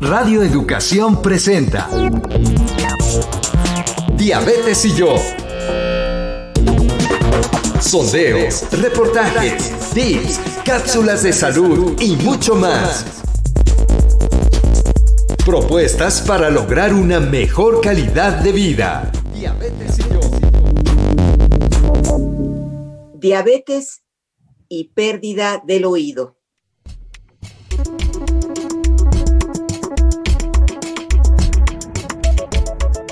Radio Educación presenta Diabetes y yo. Sondeos, reportajes, tips, cápsulas de salud y mucho más. Propuestas para lograr una mejor calidad de vida. Diabetes y yo. Diabetes y pérdida del oído.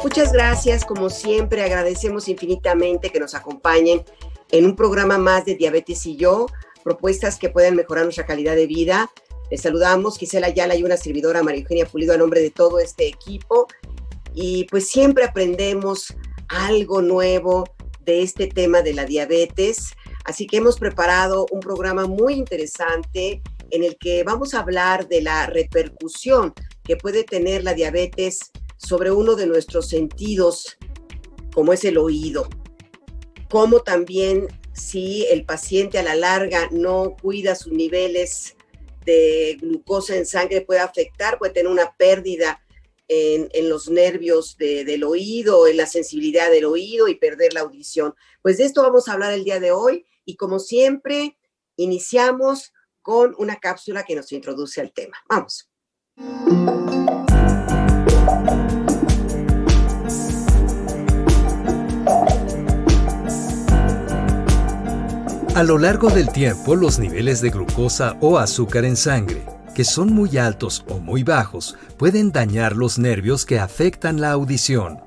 Muchas gracias, como siempre, agradecemos infinitamente que nos acompañen en un programa más de Diabetes y yo, propuestas que puedan mejorar nuestra calidad de vida. Les saludamos, Gisela Ayala y una servidora, María Eugenia Pulido, a nombre de todo este equipo. Y pues siempre aprendemos algo nuevo de este tema de la diabetes. Así que hemos preparado un programa muy interesante en el que vamos a hablar de la repercusión que puede tener la diabetes sobre uno de nuestros sentidos, como es el oído. Cómo también, si el paciente a la larga no cuida sus niveles de glucosa en sangre, puede afectar, puede tener una pérdida en los nervios del oído, en la sensibilidad del oído y perder la audición. Pues de esto vamos a hablar el día de hoy y como siempre, iniciamos con una cápsula que nos introduce al tema. Vamos. A lo largo del tiempo, los niveles de glucosa o azúcar en sangre, que son muy altos o muy bajos, pueden dañar los nervios que afectan la audición.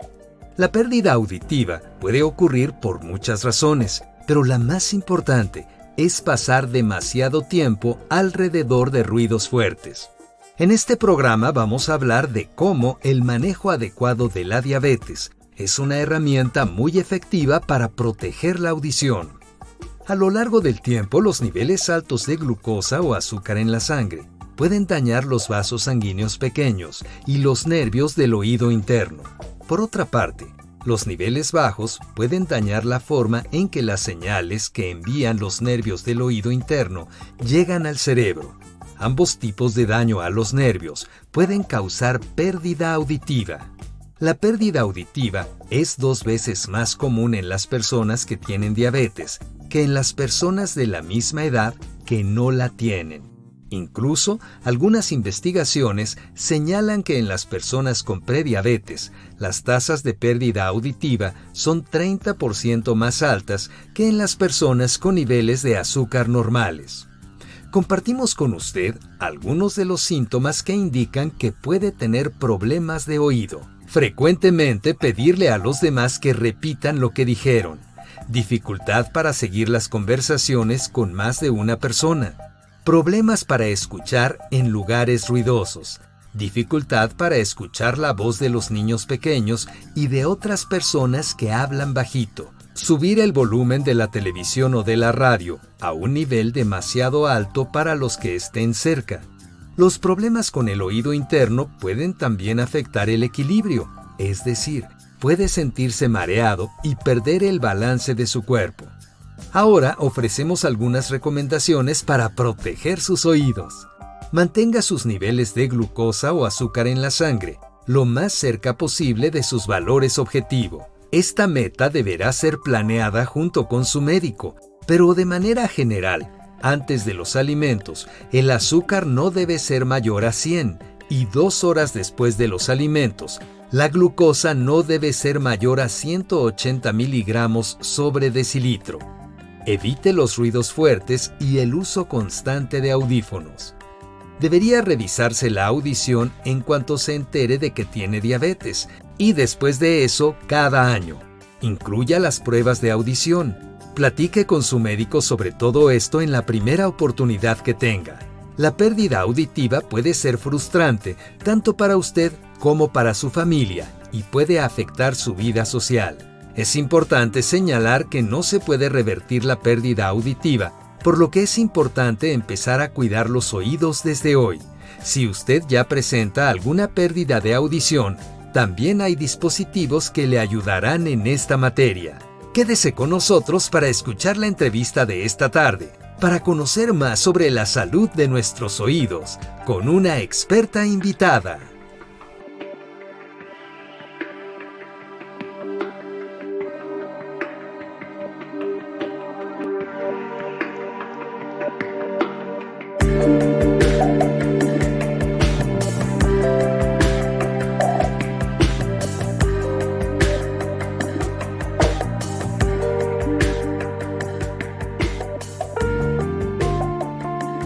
La pérdida auditiva puede ocurrir por muchas razones, pero la más importante es pasar demasiado tiempo alrededor de ruidos fuertes. En este programa vamos a hablar de cómo el manejo adecuado de la diabetes es una herramienta muy efectiva para proteger la audición. A lo largo del tiempo, los niveles altos de glucosa o azúcar en la sangre pueden dañar los vasos sanguíneos pequeños y los nervios del oído interno. Por otra parte, los niveles bajos pueden dañar la forma en que las señales que envían los nervios del oído interno llegan al cerebro. Ambos tipos de daño a los nervios pueden causar pérdida auditiva. La pérdida auditiva es 2 veces más común en las personas que tienen diabetes que en las personas de la misma edad que no la tienen. Incluso, algunas investigaciones señalan que en las personas con prediabetes, las tasas de pérdida auditiva son 30% más altas que en las personas con niveles de azúcar normales. Compartimos con usted algunos de los síntomas que indican que puede tener problemas de oído. Frecuentemente pedirle a los demás que repitan lo que dijeron. Dificultad para seguir las conversaciones con más de una persona. Problemas para escuchar en lugares ruidosos. Dificultad para escuchar la voz de los niños pequeños y de otras personas que hablan bajito. Subir el volumen de la televisión o de la radio a un nivel demasiado alto para los que estén cerca. Los problemas con el oído interno pueden también afectar el equilibrio, es decir, puede sentirse mareado y perder el balance de su cuerpo. Ahora ofrecemos algunas recomendaciones para proteger sus oídos. Mantenga sus niveles de glucosa o azúcar en la sangre lo más cerca posible de sus valores objetivo. Esta meta deberá ser planeada junto con su médico, pero de manera general, antes de los alimentos, el azúcar no debe ser mayor a 100 y 2 horas después de los alimentos, la glucosa no debe ser mayor a 180 miligramos sobre decilitro. Evite los ruidos fuertes y el uso constante de audífonos. Debería revisarse la audición en cuanto se entere de que tiene diabetes y después de eso cada año. Incluya las pruebas de audición. Platique con su médico sobre todo esto en la primera oportunidad que tenga. La pérdida auditiva puede ser frustrante tanto para usted como para su familia y puede afectar su vida social. Es importante señalar que no se puede revertir la pérdida auditiva, por lo que es importante empezar a cuidar los oídos desde hoy. Si usted ya presenta alguna pérdida de audición, también hay dispositivos que le ayudarán en esta materia. Quédese con nosotros para escuchar la entrevista de esta tarde. para conocer más sobre la salud de nuestros oídos con una experta invitada.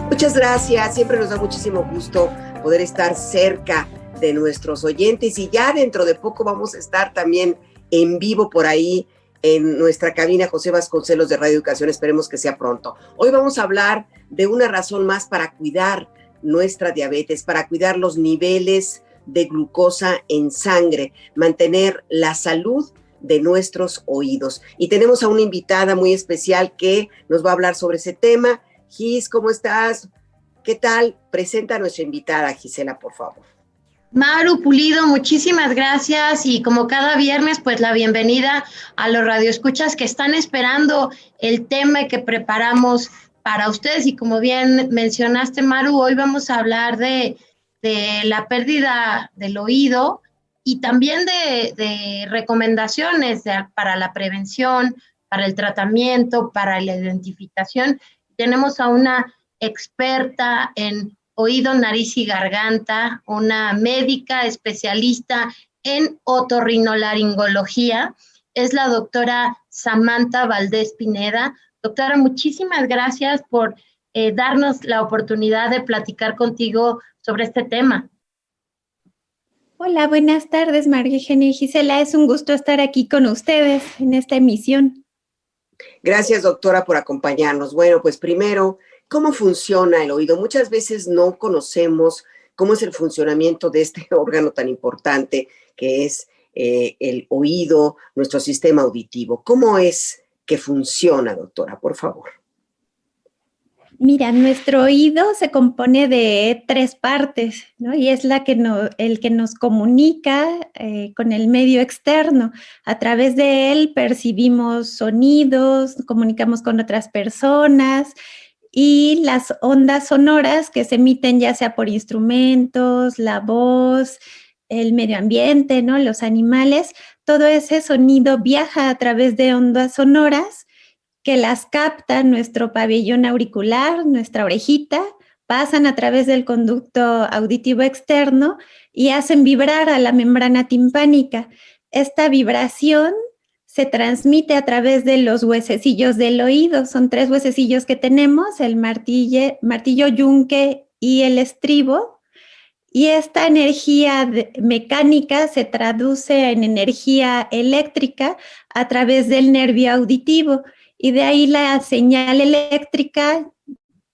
Muchas gracias, siempre nos da muchísimo gusto poder estar cerca de nuestros oyentes y ya dentro de poco vamos a estar también en vivo por ahí en nuestra cabina José Vasconcelos de Radio Educación, esperemos que sea pronto. Hoy vamos a hablar de una razón más para cuidar nuestra diabetes, para cuidar los niveles de glucosa en sangre, mantener la salud de nuestros oídos. Y tenemos a una invitada muy especial que nos va a hablar sobre ese tema. Gis, ¿cómo estás? ¿Qué tal? Presenta a nuestra invitada, Gisela, por favor. Maru Pulido, muchísimas gracias y como cada viernes, pues la bienvenida a los radioescuchas que están esperando el tema que preparamos para ustedes y como bien mencionaste, Maru, hoy vamos a hablar de la pérdida del oído y también de recomendaciones para la prevención, para el tratamiento, para la identificación. Tenemos a una experta en oído, nariz y garganta, una médica especialista en otorrinolaringología. Es la doctora Samantha Valdés Pineda. Doctora, muchísimas gracias por darnos la oportunidad de platicar contigo sobre este tema. Hola, buenas tardes, María Eugenia y Gisela. Es un gusto estar aquí con ustedes en esta emisión. Gracias, doctora, por acompañarnos. Bueno, pues primero, ¿cómo funciona el oído? Muchas veces no conocemos cómo es el funcionamiento de este órgano tan importante que es el oído, nuestro sistema auditivo. ¿Cómo es que funciona, doctora? Por favor. Mira, nuestro oído se compone de 3 partes, ¿no? Y es el que nos comunica con el medio externo. A través de él percibimos sonidos, comunicamos con otras personas y las ondas sonoras que se emiten ya sea por instrumentos, la voz, el medio ambiente, ¿no? Los animales, todo ese sonido viaja a través de ondas sonoras que las capta nuestro pabellón auricular, nuestra orejita, pasan a través del conducto auditivo externo y hacen vibrar a la membrana timpánica. Esta vibración se transmite a través de los huesecillos del oído. Son 3 huesecillos que tenemos, el martillo, yunque y el estribo. Y esta energía mecánica se traduce en energía eléctrica a través del nervio auditivo. Y de ahí la señal eléctrica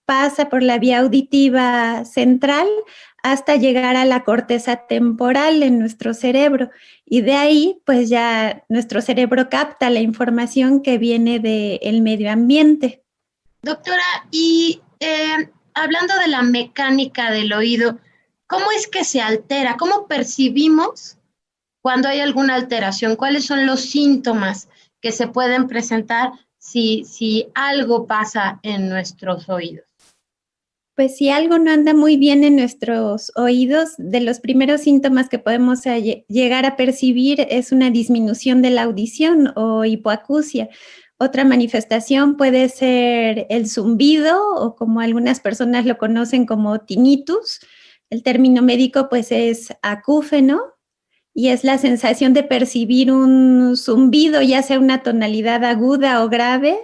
pasa por la vía auditiva central hasta llegar a la corteza temporal en nuestro cerebro. Y de ahí, pues ya nuestro cerebro capta la información que viene del medio ambiente. Doctora, y hablando de la mecánica del oído, ¿cómo es que se altera? ¿Cómo percibimos cuando hay alguna alteración? ¿Cuáles son los síntomas que se pueden presentar si algo pasa en nuestros oídos? Pues si algo no anda muy bien en nuestros oídos, de los primeros síntomas que podemos llegar a percibir es una disminución de la audición o hipoacusia. Otra manifestación puede ser el zumbido o como algunas personas lo conocen como tinnitus. El término médico pues es acúfeno. Y es la sensación de percibir un zumbido, ya sea una tonalidad aguda o grave,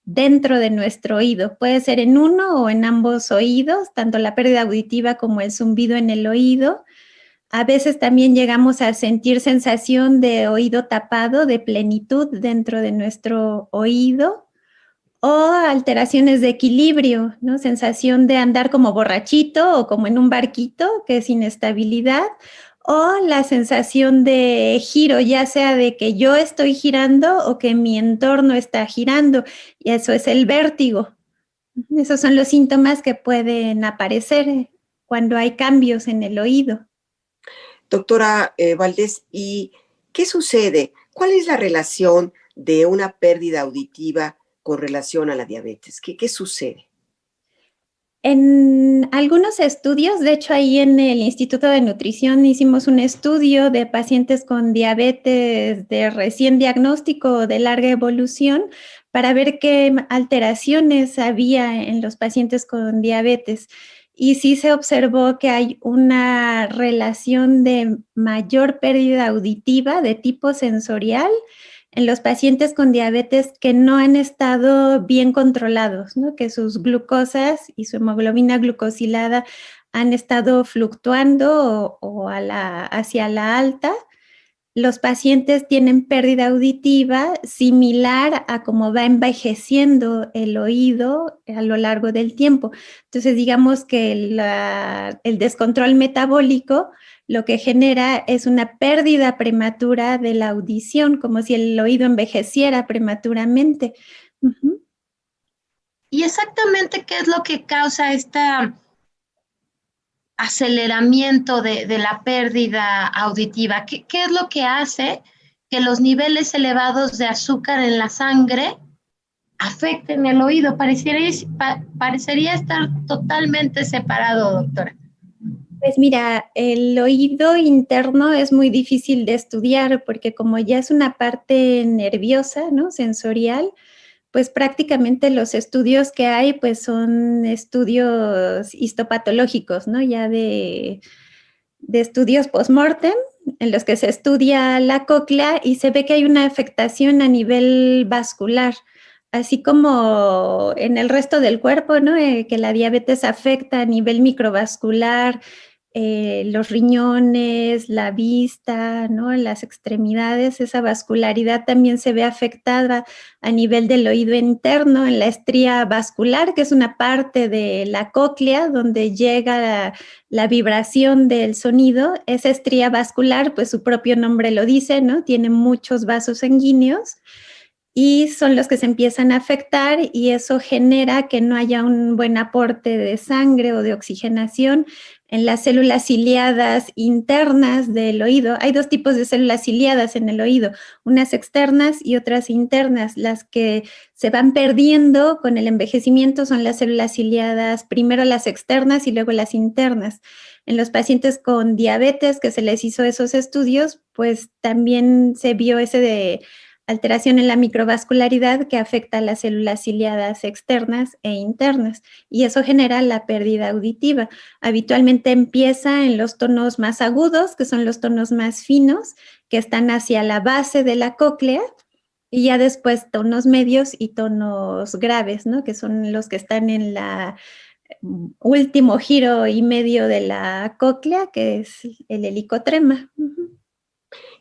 dentro de nuestro oído. Puede ser en uno o en ambos oídos, tanto la pérdida auditiva como el zumbido en el oído. A veces también llegamos a sentir sensación de oído tapado, de plenitud dentro de nuestro oído. O alteraciones de equilibrio, ¿no? Sensación de andar como borrachito o como en un barquito, que es inestabilidad. O la sensación de giro, ya sea de que yo estoy girando o que mi entorno está girando, y eso es el vértigo. Esos son los síntomas que pueden aparecer cuando hay cambios en el oído. Doctora Valdés, ¿y qué sucede? ¿Cuál es la relación de una pérdida auditiva con relación a la diabetes? ¿Qué sucede? En algunos estudios, de hecho ahí en el Instituto de Nutrición hicimos un estudio de pacientes con diabetes de recién diagnóstico o de larga evolución para ver qué alteraciones había en los pacientes con diabetes. Y sí se observó que hay una relación de mayor pérdida auditiva de tipo sensorial en los pacientes con diabetes que no han estado bien controlados, ¿no? Que sus glucosas y su hemoglobina glucosilada han estado fluctuando hacia la alta. Los pacientes tienen pérdida auditiva similar a cómo va envejeciendo el oído a lo largo del tiempo. Entonces, digamos que el descontrol metabólico lo que genera es una pérdida prematura de la audición, como si el oído envejeciera prematuramente. Uh-huh. ¿Y exactamente qué es lo que causa este aceleramiento de la pérdida auditiva? ¿Qué es lo que hace que los niveles elevados de azúcar en la sangre afecten el oído? Parecería estar totalmente separado, doctora. Pues mira, el oído interno es muy difícil de estudiar porque como ya es una parte nerviosa, ¿no? Sensorial, pues prácticamente los estudios que hay pues son estudios histopatológicos, ¿no? Ya de estudios post-mortem en los que se estudia la cóclea y se ve que hay una afectación a nivel vascular, así como en el resto del cuerpo, ¿no? Que la diabetes afecta a nivel microvascular, los riñones, la vista, ¿no? Las extremidades, esa vascularidad también se ve afectada a nivel del oído interno, en la estría vascular, que es una parte de la cóclea donde llega la vibración del sonido. Esa estría vascular, pues su propio nombre lo dice, ¿no? Tiene muchos vasos sanguíneos y son los que se empiezan a afectar y eso genera que no haya un buen aporte de sangre o de oxigenación en las células ciliadas internas del oído. Hay dos tipos de células ciliadas en el oído, unas externas y otras internas. Las que se van perdiendo con el envejecimiento son las células ciliadas, primero las externas y luego las internas. En los pacientes con diabetes que se les hizo esos estudios, pues también se vio ese de alteración en la microvascularidad que afecta a las células ciliadas externas e internas y eso genera la pérdida auditiva. Habitualmente empieza en los tonos más agudos, que son los tonos más finos, que están hacia la base de la cóclea, y ya después tonos medios y tonos graves, ¿no? Que son los que están en la último giro y medio de la cóclea, que es el helicotrema. Uh-huh.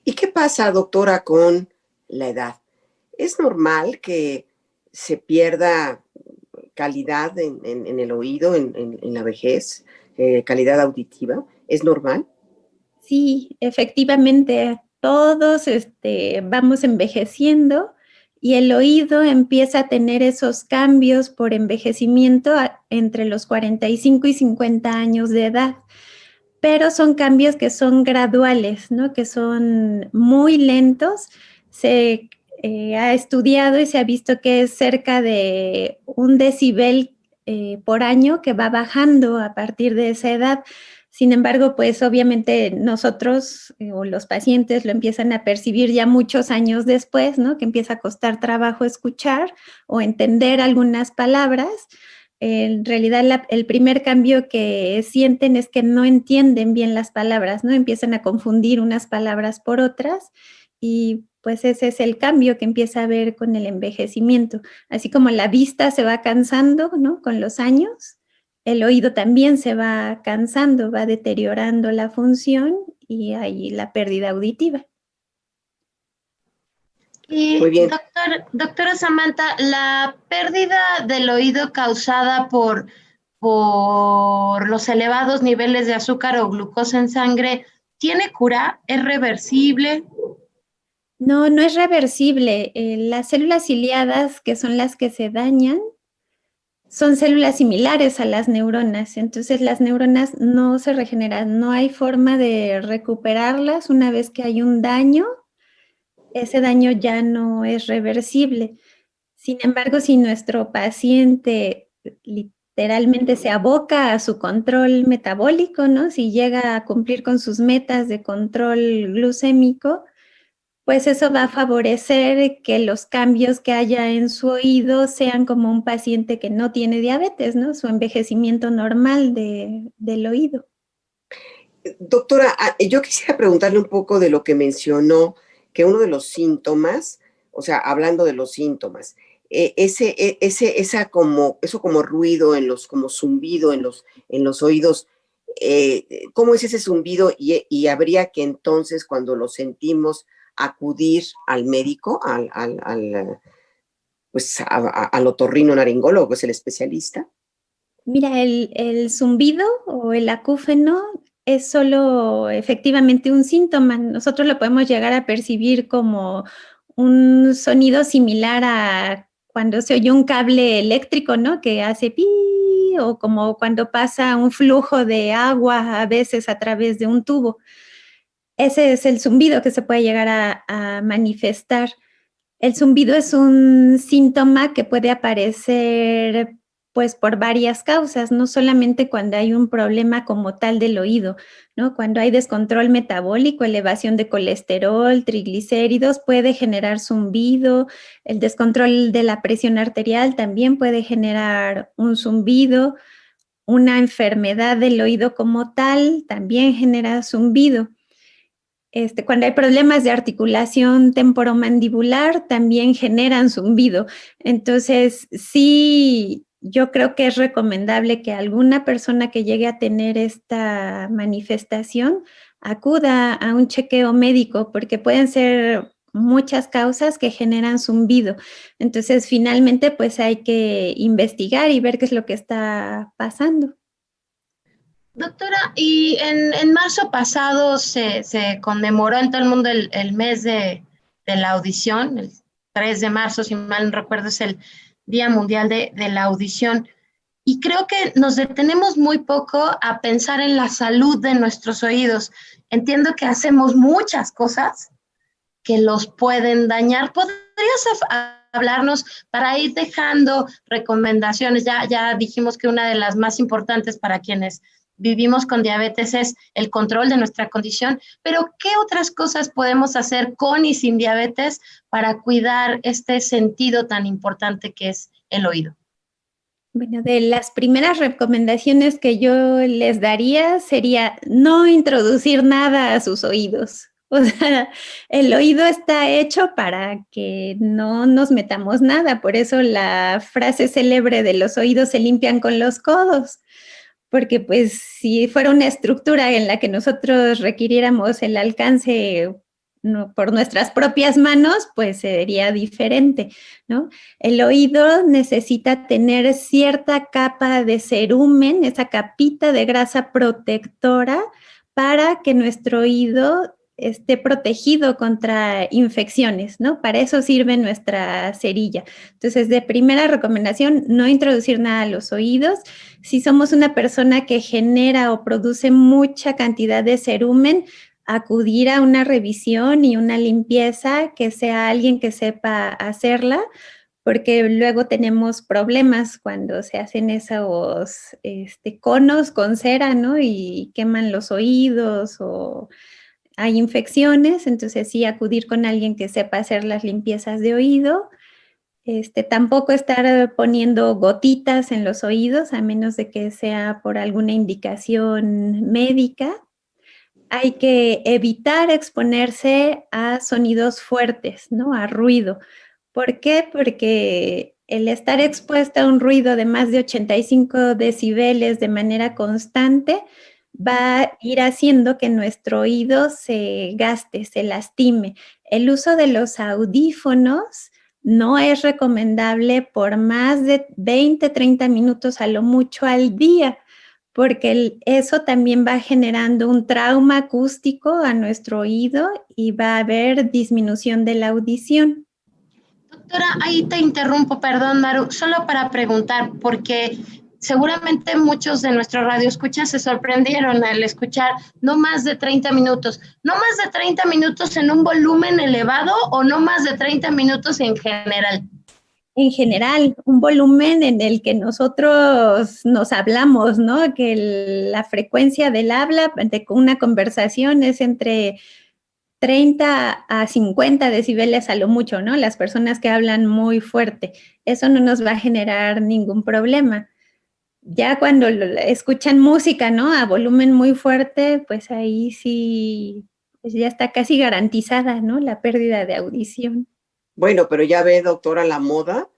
¿Y qué pasa, doctora, con la edad? ¿Es normal que se pierda calidad en el oído en la vejez, calidad auditiva? ¿Es normal? Sí, efectivamente, todos vamos envejeciendo y el oído empieza a tener esos cambios por envejecimiento entre los 45 y 50 años de edad. Pero son cambios que son graduales, ¿no? Que son muy lentos. Se ha estudiado y se ha visto que es cerca de 1 decibel por año que va bajando a partir de esa edad. Sin embargo, pues obviamente nosotros o los pacientes lo empiezan a percibir ya muchos años después, ¿no? Que empieza a costar trabajo escuchar o entender algunas palabras. En realidad el primer cambio que sienten es que no entienden bien las palabras, ¿no? Empiezan a confundir unas palabras por otras y pues ese es el cambio que empieza a haber con el envejecimiento. Así como la vista se va cansando, ¿no? Con los años, el oído también se va cansando, va deteriorando la función y hay la pérdida auditiva. Y doctora Samantha, la pérdida del oído causada por los elevados niveles de azúcar o glucosa en sangre, ¿tiene cura? ¿Es reversible? No, no es reversible. Las células ciliadas, que son las que se dañan, son células similares a las neuronas, entonces las neuronas no se regeneran, no hay forma de recuperarlas una vez que hay un daño. Ese daño ya no es reversible. Sin embargo, si nuestro paciente literalmente se aboca a su control metabólico, ¿no? Si llega a cumplir con sus metas de control glucémico, pues eso va a favorecer que los cambios que haya en su oído sean como un paciente que no tiene diabetes, ¿no? Su envejecimiento normal del oído. Doctora, yo quisiera preguntarle un poco de lo que mencionó, que uno de los síntomas, o sea, hablando de los síntomas, eso como ruido como zumbido en los oídos, ¿cómo es ese zumbido? Y habría que entonces, cuando lo sentimos, acudir al médico, al otorrinolaringólogo, que es el especialista. Mira, el zumbido o el acúfeno es solo efectivamente un síntoma. Nosotros lo podemos llegar a percibir como un sonido similar a cuando se oye un cable eléctrico, ¿no? Que hace pi, o como cuando pasa un flujo de agua a veces a través de un tubo. Ese es el zumbido que se puede llegar a manifestar. El zumbido es un síntoma que puede aparecer pues por varias causas, no solamente cuando hay un problema como tal del oído, ¿no? Cuando hay descontrol metabólico, elevación de colesterol, triglicéridos, puede generar zumbido. El descontrol de la presión arterial también puede generar un zumbido. Una enfermedad del oído como tal también genera zumbido. Cuando hay problemas de articulación temporomandibular, también generan zumbido. Entonces, sí, yo creo que es recomendable que alguna persona que llegue a tener esta manifestación acuda a un chequeo médico, porque pueden ser muchas causas que generan zumbido. Entonces, finalmente, pues hay que investigar y ver qué es lo que está pasando. Doctora, y en marzo pasado se conmemoró en todo el mundo el mes de la audición, el 3 de marzo, si mal no recuerdo, es el Día Mundial de la Audición. Y creo que nos detenemos muy poco a pensar en la salud de nuestros oídos. Entiendo que hacemos muchas cosas que los pueden dañar. ¿Podrías hablarnos para ir dejando recomendaciones? Ya dijimos que una de las más importantes para quienes vivimos con diabetes es el control de nuestra condición, pero ¿qué otras cosas podemos hacer con y sin diabetes para cuidar este sentido tan importante que es el oído? Bueno, de las primeras recomendaciones que yo les daría sería no introducir nada a sus oídos. O sea, el oído está hecho para que no nos metamos nada, por eso la frase célebre de los oídos se limpian con los codos. Porque pues si fuera una estructura en la que nosotros requiriéramos el alcance por nuestras propias manos, pues sería diferente, ¿no? El oído necesita tener cierta capa de cerumen, esa capita de grasa protectora, para que nuestro oído esté protegido contra infecciones, ¿no? Para eso sirve nuestra cerilla. Entonces, de primera recomendación, no introducir nada a los oídos. Si somos una persona que genera o produce mucha cantidad de cerumen, acudir a una revisión y una limpieza, que sea alguien que sepa hacerla, porque luego tenemos problemas cuando se hacen esos conos con cera, ¿no? Y queman los oídos o hay infecciones, entonces sí acudir con alguien que sepa hacer las limpiezas de oído. Tampoco estar poniendo gotitas en los oídos, a menos de que sea por alguna indicación médica. Hay que evitar exponerse a sonidos fuertes, ¿no? A ruido. ¿Por qué? Porque el estar expuesto a un ruido de más de 85 decibeles de manera constante va a ir haciendo que nuestro oído se gaste, se lastime. El uso de los audífonos no es recomendable por más de 20, 30 minutos a lo mucho al día, porque eso también va generando un trauma acústico a nuestro oído y va a haber disminución de la audición. Doctora, ahí te interrumpo, perdón, Maru, solo para preguntar, porque seguramente muchos de nuestros radioescuchas se sorprendieron al escuchar no más de 30 minutos. ¿No más de 30 minutos en un volumen elevado o no más de 30 minutos en general? en general, un volumen en el que nosotros nos hablamos, ¿no? Que la frecuencia del habla de una conversación es entre 30 a 50 decibeles a lo mucho, ¿no? Las personas que hablan muy fuerte. Eso no nos va a generar ningún problema. Ya cuando escuchan música, ¿no? A volumen muy fuerte, pues ahí sí, pues ya está casi garantizada, ¿no? La pérdida de audición. Bueno, pero ya ve, doctora, la moda,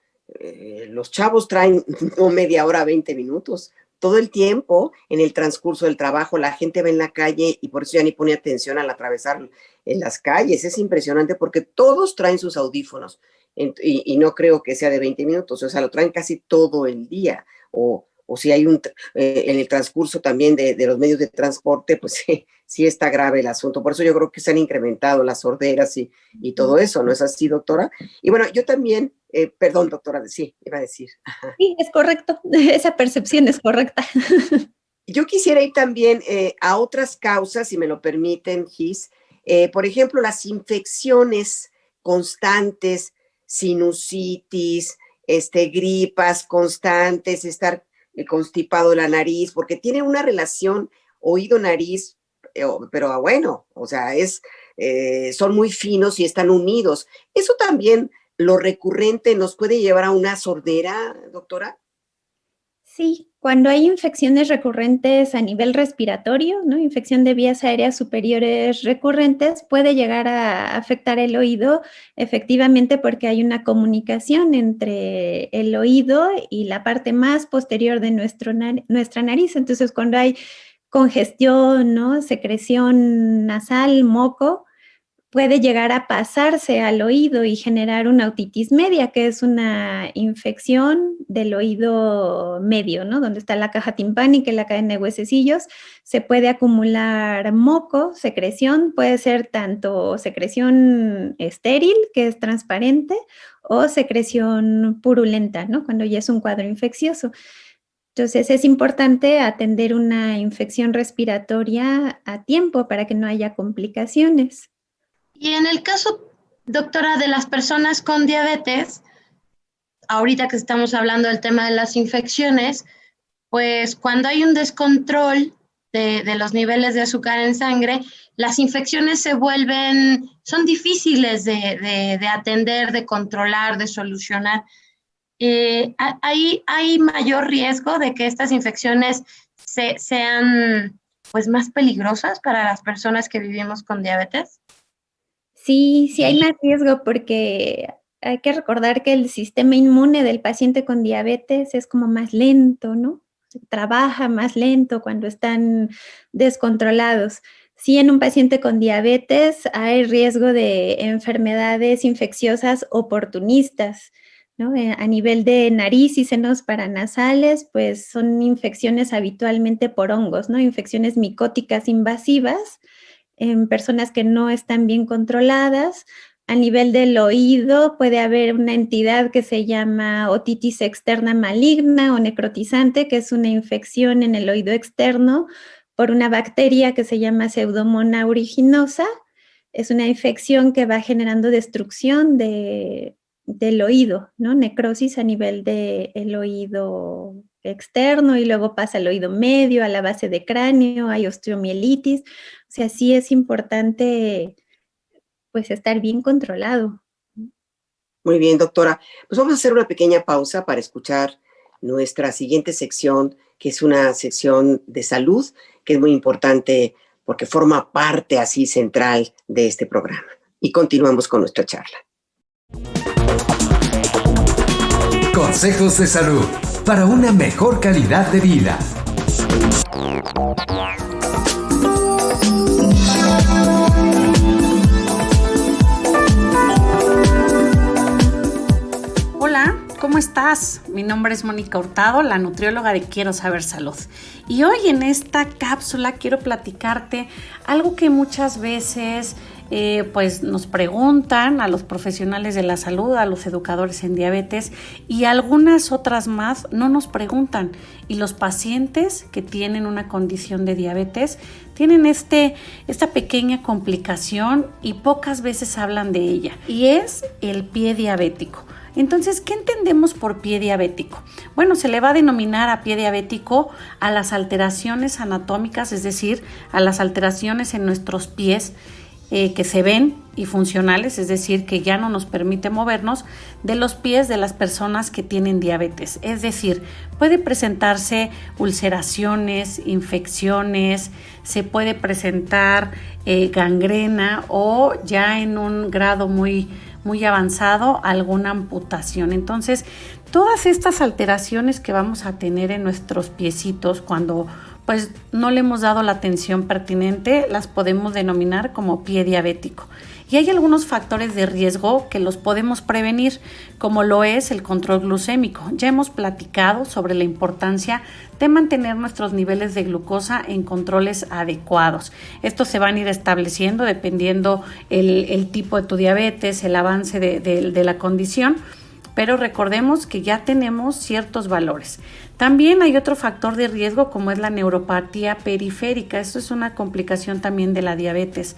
los chavos traen no media hora, 20 minutos. Todo el tiempo, en el transcurso del trabajo, la gente va en la calle y por eso ya ni pone atención al atravesar en las calles. Es impresionante porque todos traen sus audífonos y no creo que sea de 20 minutos, o sea, lo traen casi todo el día. O si hay en el transcurso también de los medios de transporte, pues sí está grave el asunto. Por eso yo creo que se han incrementado las sorderas y todo eso, ¿no es así, doctora? Y bueno, yo también, perdón, doctora, sí, iba a decir. Sí, es correcto, esa percepción es correcta. Yo quisiera ir también a otras causas, si me lo permiten, Gis. Por ejemplo, las infecciones constantes, sinusitis, gripas constantes, estar constipado la nariz, porque tiene una relación oído-nariz, pero bueno, o sea, son muy finos y están unidos. ¿Eso también, lo recurrente, nos puede llevar a una sordera, doctora? Sí, cuando hay infecciones recurrentes a nivel respiratorio, ¿no? Infección de vías aéreas superiores recurrentes, puede llegar a afectar el oído, efectivamente, porque hay una comunicación entre el oído y la parte más posterior de nuestra nariz. Entonces, cuando hay congestión, ¿no? Secreción nasal, moco, puede llegar a pasarse al oído y generar una otitis media, que es una infección del oído medio, ¿no? Donde está la caja timpánica y la cadena de huesecillos. Se puede acumular moco, secreción, puede ser tanto secreción estéril, que es transparente, o secreción purulenta, ¿no? Cuando ya es un cuadro infeccioso. Entonces es importante atender una infección respiratoria a tiempo para que no haya complicaciones. Y en el caso, doctora, de las personas con diabetes, ahorita que estamos hablando del tema de las infecciones, pues cuando hay un descontrol de los niveles de azúcar en sangre, las infecciones son difíciles de atender, de controlar, de solucionar. ¿Hay mayor riesgo de que estas infecciones sean pues más peligrosas para las personas que vivimos con diabetes? Sí, sí hay más riesgo porque hay que recordar que el sistema inmune del paciente con diabetes es como más lento, ¿no? Trabaja más lento cuando están descontrolados. Sí, en un paciente con diabetes hay riesgo de enfermedades infecciosas oportunistas, ¿no? A nivel de nariz y senos paranasales, pues son infecciones habitualmente por hongos, ¿no? Infecciones micóticas invasivas en personas que no están bien controladas. A nivel del oído puede haber una entidad que se llama otitis externa maligna o necrotizante, que es una infección en el oído externo por una bacteria que se llama Pseudomonas aeruginosa. Es una infección que va generando destrucción del oído, ¿no? Necrosis a nivel del oído externo y luego pasa al oído medio, a la base de cráneo, hay osteomielitis. O sea, sí es importante pues estar bien controlado. Muy bien, doctora. Pues vamos a hacer una pequeña pausa para escuchar nuestra siguiente sección, que es una sección de salud, que es muy importante porque forma parte así central de este programa. Y continuamos con nuestra charla. Consejos de salud para una mejor calidad de vida. Hola, ¿cómo estás? Mi nombre es Mónica Hurtado, la nutrióloga de Quiero Saber Salud. Y hoy en esta cápsula quiero platicarte algo que muchas veces pues nos preguntan a los profesionales de la salud, a los educadores en diabetes, y algunas otras más no nos preguntan. Y los pacientes que tienen una condición de diabetes tienen esta pequeña complicación y pocas veces hablan de ella, y es el pie diabético. Entonces, ¿qué entendemos por pie diabético? Bueno, se le va a denominar a pie diabético a las alteraciones anatómicas, es decir, a las alteraciones en nuestros pies que se ven y funcionales, es decir, que ya no nos permite movernos, de los pies de las personas que tienen diabetes. Es decir, puede presentarse ulceraciones, infecciones, se puede presentar gangrena o ya en un grado muy avanzado alguna amputación. Entonces, todas estas alteraciones que vamos a tener en nuestros piecitos cuando pues no le hemos dado la atención pertinente, las podemos denominar como pie diabético. Y hay algunos factores de riesgo que los podemos prevenir, como lo es el control glucémico. Ya hemos platicado sobre la importancia de mantener nuestros niveles de glucosa en controles adecuados. Estos se van a ir estableciendo dependiendo el tipo de tu diabetes, el avance de la condición, pero recordemos que ya tenemos ciertos valores. También hay otro factor de riesgo como es la neuropatía periférica. Esto es una complicación también de la diabetes.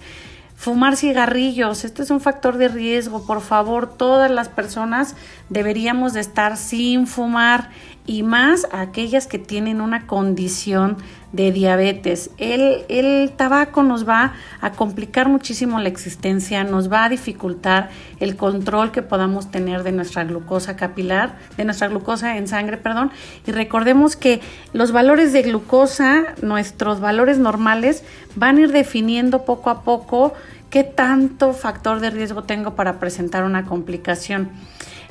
Fumar cigarrillos, este es un factor de riesgo. Por favor, todas las personas deberíamos de estar sin fumar y más aquellas que tienen una condición de diabetes. El tabaco nos va a complicar muchísimo la existencia, nos va a dificultar el control que podamos tener de nuestra glucosa capilar, de nuestra glucosa en sangre, perdón. Y recordemos que los valores de glucosa, nuestros valores normales, van a ir definiendo poco a poco qué tanto factor de riesgo tengo para presentar una complicación.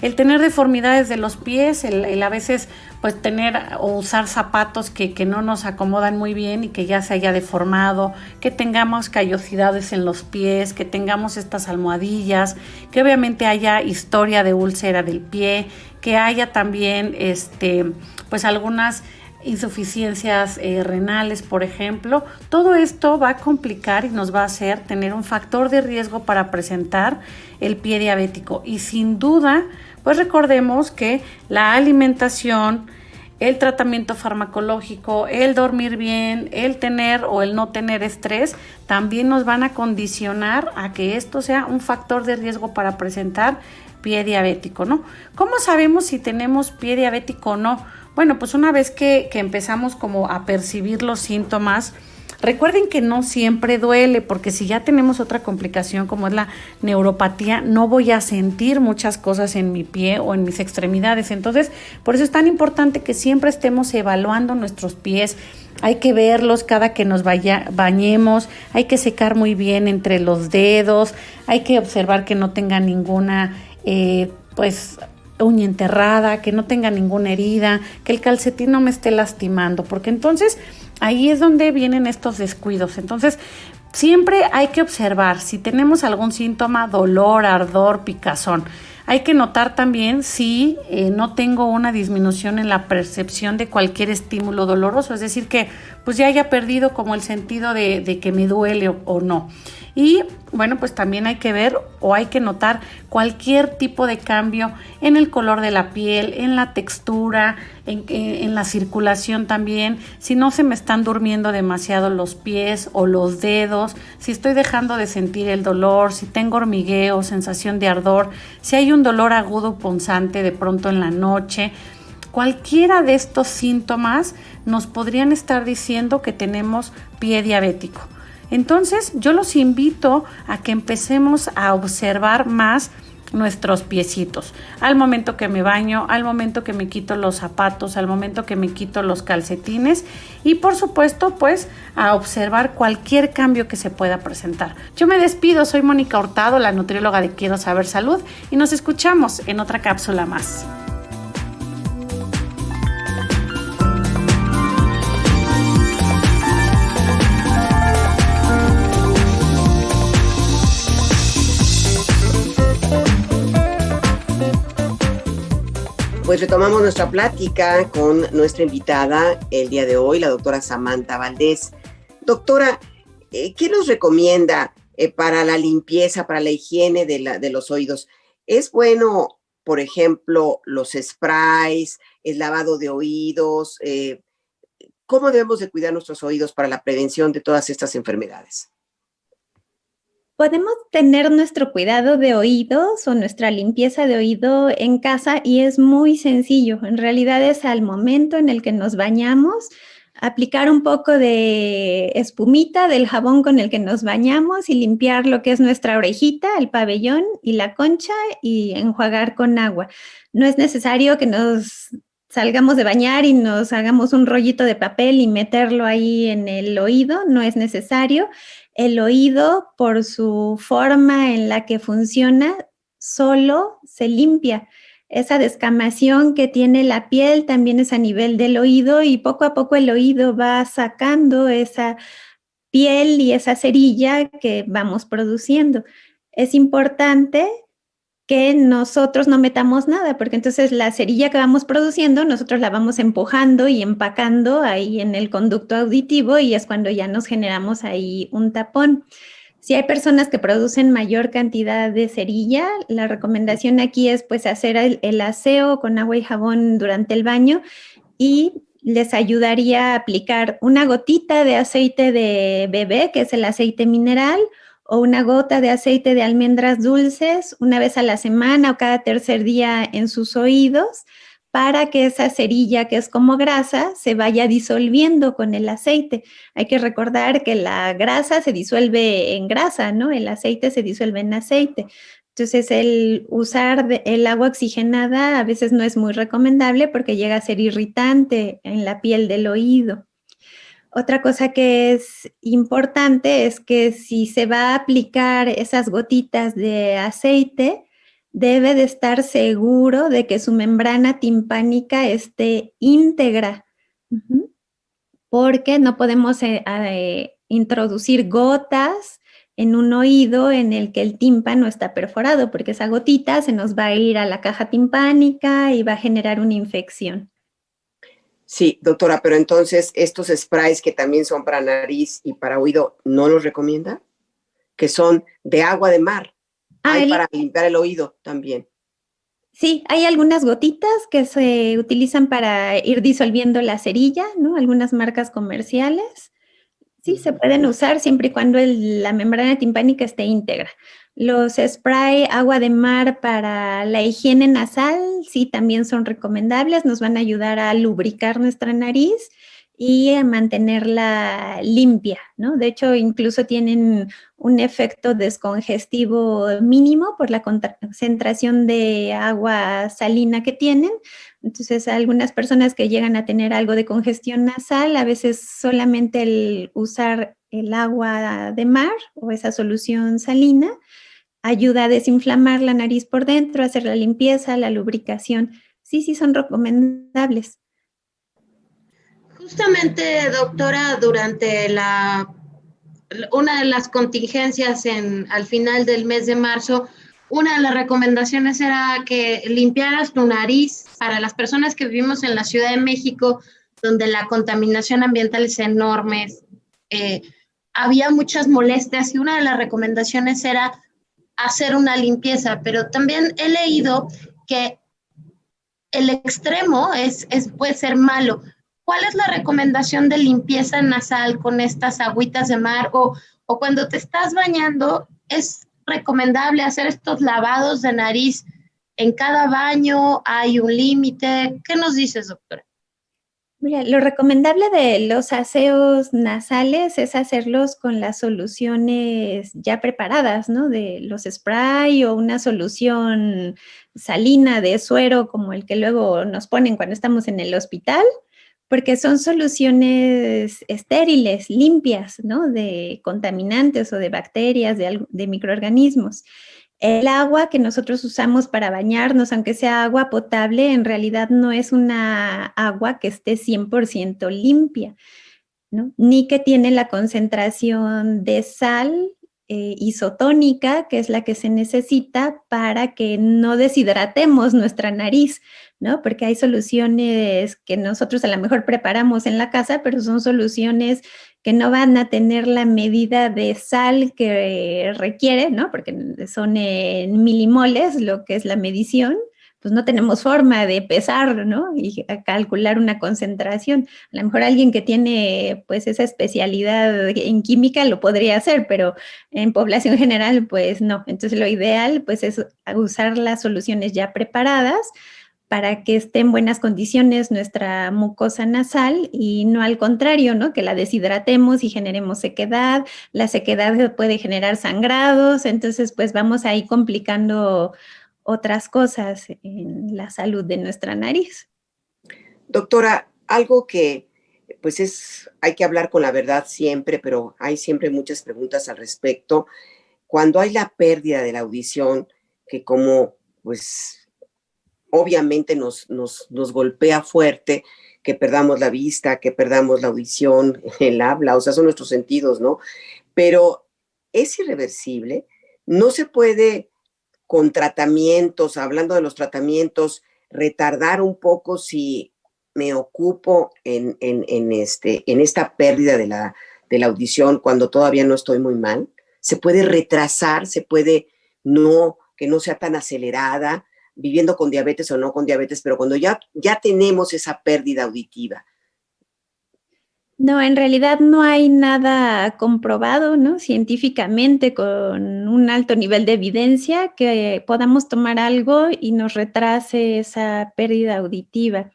El tener deformidades de los pies, el a veces pues tener o usar zapatos que no nos acomodan muy bien y que ya se haya deformado, que tengamos callosidades en los pies, que tengamos estas almohadillas, que obviamente haya historia de úlcera del pie, que haya también pues algunas insuficiencias renales, por ejemplo. Todo esto va a complicar y nos va a hacer tener un factor de riesgo para presentar el pie diabético. Y sin duda, pues recordemos que la alimentación, el tratamiento farmacológico, el dormir bien, el tener o el no tener estrés, también nos van a condicionar a que esto sea un factor de riesgo para presentar pie diabético, ¿no? ¿Cómo sabemos si tenemos pie diabético o no? Bueno, pues una vez que empezamos como a percibir los síntomas, recuerden que no siempre duele, porque si ya tenemos otra complicación como es la neuropatía, no voy a sentir muchas cosas en mi pie o en mis extremidades. Entonces, por eso es tan importante que siempre estemos evaluando nuestros pies. Hay que verlos cada que nos bañemos, hay que secar muy bien entre los dedos, hay que observar que no tenga ninguna, uña enterrada, que no tenga ninguna herida, que el calcetín no me esté lastimando, porque entonces ahí es donde vienen estos descuidos. Entonces, siempre hay que observar si tenemos algún síntoma, dolor, ardor, picazón. Hay que notar también si no tengo una disminución en la percepción de cualquier estímulo doloroso, es decir, que pues ya haya perdido como el sentido de que me duele o no. Y bueno, pues también hay que ver o hay que notar cualquier tipo de cambio en el color de la piel, en la textura, en la circulación también, si no se me están durmiendo demasiado los pies o los dedos, si estoy dejando de sentir el dolor, si tengo hormigueo, sensación de ardor, si hay un dolor agudo punzante de pronto en la noche. Cualquiera de estos síntomas nos podrían estar diciendo que tenemos pie diabético. Entonces, yo los invito a que empecemos a observar más nuestros piecitos. Al momento que me baño, al momento que me quito los zapatos, al momento que me quito los calcetines y, por supuesto, pues a observar cualquier cambio que se pueda presentar. Yo me despido, soy Mónica Hurtado, la nutrióloga de Quiero Saber Salud, y nos escuchamos en otra cápsula más. Pues retomamos nuestra plática con nuestra invitada el día de hoy, la doctora Samantha Valdés. Doctora, ¿qué nos recomienda para la limpieza, para la higiene de los oídos? ¿Es bueno, por ejemplo, los sprays, el lavado de oídos? ¿Cómo debemos de cuidar nuestros oídos para la prevención de todas estas enfermedades? Podemos tener nuestro cuidado de oídos o nuestra limpieza de oído en casa y es muy sencillo. En realidad es al momento en el que nos bañamos, aplicar un poco de espumita del jabón con el que nos bañamos y limpiar lo que es nuestra orejita, el pabellón y la concha y enjuagar con agua. No es necesario que nos salgamos de bañar y nos hagamos un rollito de papel y meterlo ahí en el oído, no es necesario. El oído, por su forma en la que funciona, solo se limpia. Esa descamación que tiene la piel también es a nivel del oído y poco a poco el oído va sacando esa piel y esa cerilla que vamos produciendo. Es importante que nosotros no metamos nada, porque entonces la cerilla que vamos produciendo, nosotros la vamos empujando y empacando ahí en el conducto auditivo y es cuando ya nos generamos ahí un tapón. Si hay personas que producen mayor cantidad de cerilla, la recomendación aquí es pues hacer el aseo con agua y jabón durante el baño y les ayudaría a aplicar una gotita de aceite de bebé, que es el aceite mineral, o una gota de aceite de almendras dulces una vez a la semana o cada tercer día en sus oídos para que esa cerilla que es como grasa se vaya disolviendo con el aceite. Hay que recordar que la grasa se disuelve en grasa, ¿no? El aceite se disuelve en aceite. Entonces, el usar el agua oxigenada a veces no es muy recomendable porque llega a ser irritante en la piel del oído. Otra cosa que es importante es que si se va a aplicar esas gotitas de aceite, debe de estar seguro de que su membrana timpánica esté íntegra, porque no podemos introducir gotas en un oído en el que el tímpano está perforado, porque esa gotita se nos va a ir a la caja timpánica y va a generar una infección. Sí, doctora, pero entonces estos sprays que también son para nariz y para oído, ¿no los recomienda? Que son de agua de mar. Hay para limpiar el oído también. Sí, hay algunas gotitas que se utilizan para ir disolviendo la cerilla, ¿no? Algunas marcas comerciales. Sí, se pueden usar siempre y cuando la membrana timpánica esté íntegra. Los spray agua de mar para la higiene nasal, sí, también son recomendables. Nos van a ayudar a lubricar nuestra nariz y a mantenerla limpia, ¿no? De hecho, incluso tienen un efecto descongestivo mínimo por la concentración de agua salina que tienen. Entonces, algunas personas que llegan a tener algo de congestión nasal, a veces solamente el usar el agua de mar o esa solución salina ayuda a desinflamar la nariz por dentro, a hacer la limpieza, la lubricación. Sí, sí son recomendables. Justamente, doctora, durante una de las contingencias al final del mes de marzo, una de las recomendaciones era que limpiaras tu nariz. Para las personas que vivimos en la Ciudad de México, donde la contaminación ambiental es enorme, había muchas molestias y una de las recomendaciones era hacer una limpieza, pero también he leído que el extremo puede ser malo. ¿Cuál es la recomendación de limpieza nasal con estas agüitas de mar? O cuando te estás bañando, ¿es recomendable hacer estos lavados de nariz en cada baño? ¿Hay un límite? ¿Qué nos dices, doctora? Mira, lo recomendable de los aseos nasales es hacerlos con las soluciones ya preparadas, ¿no? De los spray o una solución salina de suero como el que luego nos ponen cuando estamos en el hospital, porque son soluciones estériles, limpias, ¿no? De contaminantes o de bacterias, de microorganismos. El agua que nosotros usamos para bañarnos, aunque sea agua potable, en realidad no es una agua que esté 100% limpia, ¿no? Ni que tiene la concentración de sal isotónica, que es la que se necesita para que no deshidratemos nuestra nariz, ¿no? Porque hay soluciones que nosotros a lo mejor preparamos en la casa, pero son soluciones que no van a tener la medida de sal que requiere, ¿no? Porque son en milimoles lo que es la medición pues no tenemos forma de pesarlo, ¿no? Y calcular una concentración. A lo mejor alguien que tiene pues esa especialidad en química lo podría hacer, pero en población general pues no. Entonces lo ideal pues es usar las soluciones ya preparadas para que esté en buenas condiciones nuestra mucosa nasal y no al contrario, ¿no? Que la deshidratemos y generemos sequedad. La sequedad puede generar sangrados, entonces pues vamos ahí complicando otras cosas en la salud de nuestra nariz. Doctora, algo que pues hay que hablar con la verdad siempre, pero hay siempre muchas preguntas al respecto. Cuando hay la pérdida de la audición, que como pues obviamente nos golpea fuerte, que perdamos la vista, que perdamos la audición, el habla, o sea, son nuestros sentidos, ¿no? Pero es irreversible, no se puede con tratamientos, hablando de los tratamientos, retardar un poco si me ocupo en esta pérdida de la audición cuando todavía no estoy muy mal. Se puede retrasar, se puede que no sea tan acelerada, viviendo con diabetes o no con diabetes, pero cuando ya tenemos esa pérdida auditiva. No, en realidad no hay nada comprobado, ¿no? Científicamente con un alto nivel de evidencia que podamos tomar algo y nos retrase esa pérdida auditiva.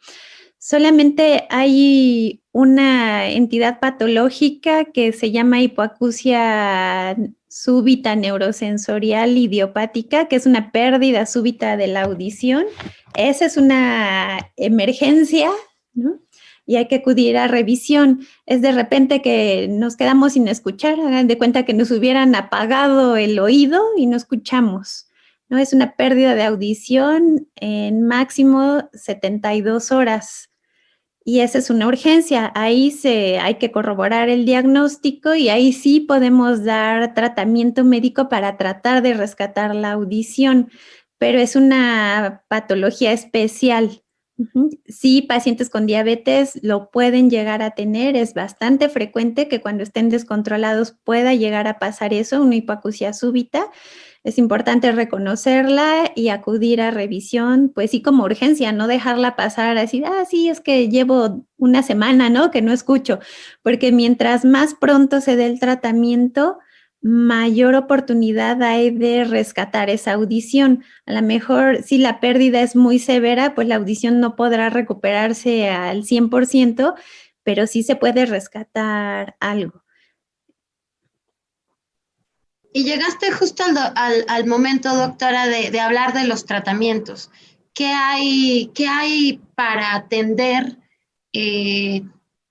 Solamente hay una entidad patológica que se llama hipoacusia súbita neurosensorial idiopática, que es una pérdida súbita de la audición. Esa es una emergencia, ¿no? Y hay que acudir a revisión. Es de repente que nos quedamos sin escuchar, hagan de cuenta que nos hubieran apagado el oído y no escuchamos, ¿no? Es una pérdida de audición en máximo 72 horas. Y esa es una urgencia. Ahí hay que corroborar el diagnóstico y ahí sí podemos dar tratamiento médico para tratar de rescatar la audición, pero es una patología especial. Sí, pacientes con diabetes lo pueden llegar a tener. Es bastante frecuente que cuando estén descontrolados pueda llegar a pasar eso, una hipoacusia súbita. Es importante reconocerla y acudir a revisión, pues sí, como urgencia, no dejarla pasar así, sí, es que llevo una semana, ¿no? Que no escucho, porque mientras más pronto se dé el tratamiento, mayor oportunidad hay de rescatar esa audición. A lo mejor si la pérdida es muy severa, pues la audición no podrá recuperarse al 100%, pero sí se puede rescatar algo. Y llegaste justo al momento, doctora, de hablar de los tratamientos. ¿Qué hay para atender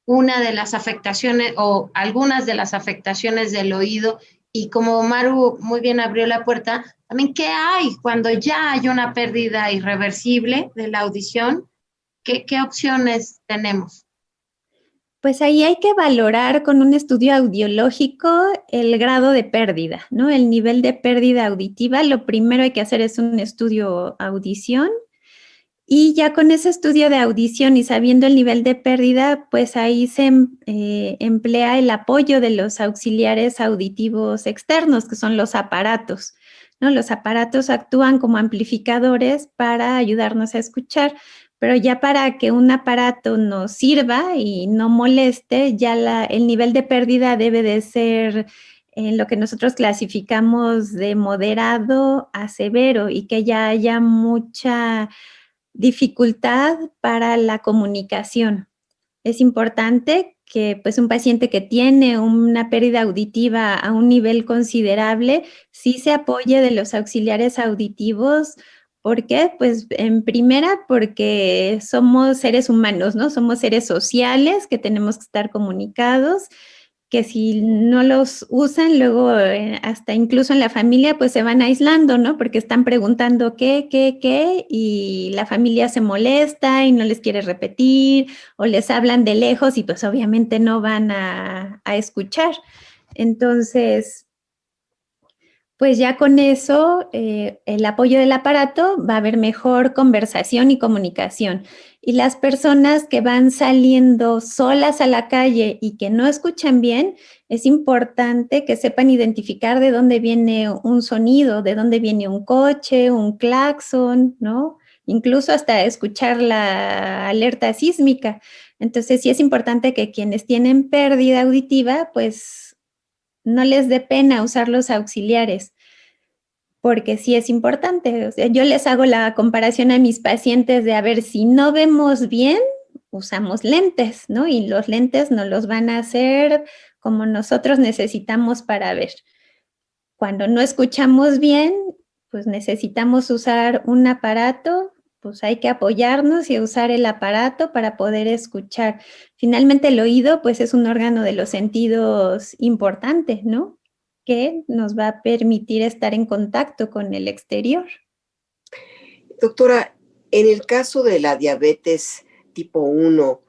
una de las afectaciones o algunas de las afectaciones del oído? Y como Maru muy bien abrió la puerta, también ¿qué hay cuando ya hay una pérdida irreversible de la audición? ¿Qué opciones tenemos? Pues ahí hay que valorar con un estudio audiológico el grado de pérdida, ¿no? El nivel de pérdida auditiva. Lo primero hay que hacer es un estudio audición y ya con ese estudio de audición y sabiendo el nivel de pérdida, pues ahí se emplea el apoyo de los auxiliares auditivos externos, que son los aparatos, ¿no? Los aparatos actúan como amplificadores para ayudarnos a escuchar. Pero ya para que un aparato nos sirva y no moleste, ya el nivel de pérdida debe de ser en lo que nosotros clasificamos de moderado a severo y que ya haya mucha dificultad para la comunicación. Es importante que pues un paciente que tiene una pérdida auditiva a un nivel considerable sí se apoye de los auxiliares auditivos. ¿Por qué? Pues en primera porque somos seres humanos, ¿no? Somos seres sociales que tenemos que estar comunicados, que si no los usan, luego hasta incluso en la familia pues se van aislando, ¿no? Porque están preguntando qué, y la familia se molesta y no les quiere repetir o les hablan de lejos y pues obviamente no van a escuchar. Entonces, pues ya con eso, el apoyo del aparato, va a haber mejor conversación y comunicación. Y las personas que van saliendo solas a la calle y que no escuchan bien, es importante que sepan identificar de dónde viene un sonido, de dónde viene un coche, un claxon, ¿no? incluso hasta escuchar la alerta sísmica. Entonces sí es importante que quienes tienen pérdida auditiva, pues no les dé pena usar los auxiliares, porque sí es importante. O sea, yo les hago la comparación a mis pacientes de, a ver, si no vemos bien, usamos lentes, ¿no? Y los lentes nos los van a hacer como nosotros necesitamos para ver. Cuando no escuchamos bien, pues necesitamos usar un aparato, pues hay que apoyarnos y usar el aparato para poder escuchar. Finalmente el oído, pues es un órgano de los sentidos importante, ¿no? Que nos va a permitir estar en contacto con el exterior. Doctora, en el caso de la diabetes tipo 1,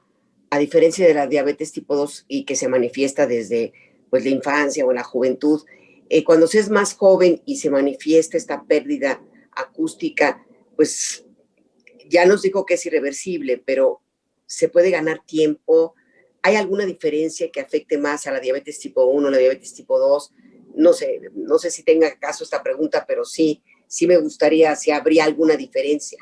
a diferencia de la diabetes tipo 2 y que se manifiesta desde pues, la infancia o la juventud, cuando se es más joven y se manifiesta esta pérdida acústica, pues ya nos dijo que es irreversible, pero se puede ganar tiempo. ¿Hay alguna diferencia que afecte más a la diabetes tipo 1, la diabetes tipo 2? No sé si tenga caso esta pregunta, pero sí me gustaría si habría alguna diferencia.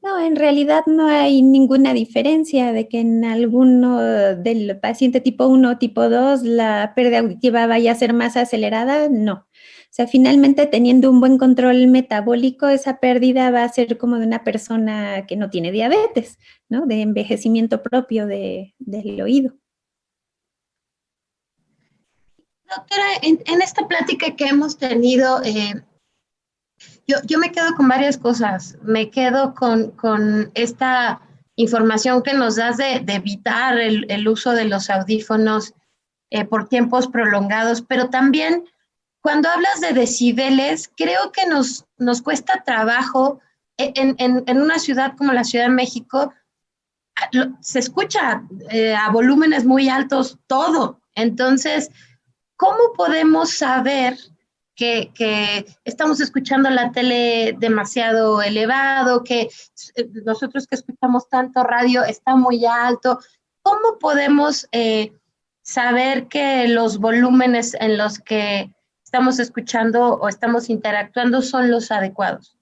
No, en realidad no hay ninguna diferencia de que en alguno del paciente tipo 1 o tipo 2 la pérdida auditiva vaya a ser más acelerada, no. O sea, finalmente teniendo un buen control metabólico, esa pérdida va a ser como de una persona que no tiene diabetes, ¿no? De envejecimiento propio del oído. Doctora, en esta plática que hemos tenido, yo me quedo con varias cosas. Me quedo con esta información que nos das de evitar el uso de los audífonos por tiempos prolongados, pero también cuando hablas de decibeles, creo que nos cuesta trabajo en una ciudad como la Ciudad de México, se escucha a volúmenes muy altos todo. Entonces, ¿cómo podemos saber que estamos escuchando la tele demasiado elevado, que nosotros que escuchamos tanto radio está muy alto? ¿Cómo podemos saber que los volúmenes en los que estamos escuchando o estamos interactuando son los adecuados?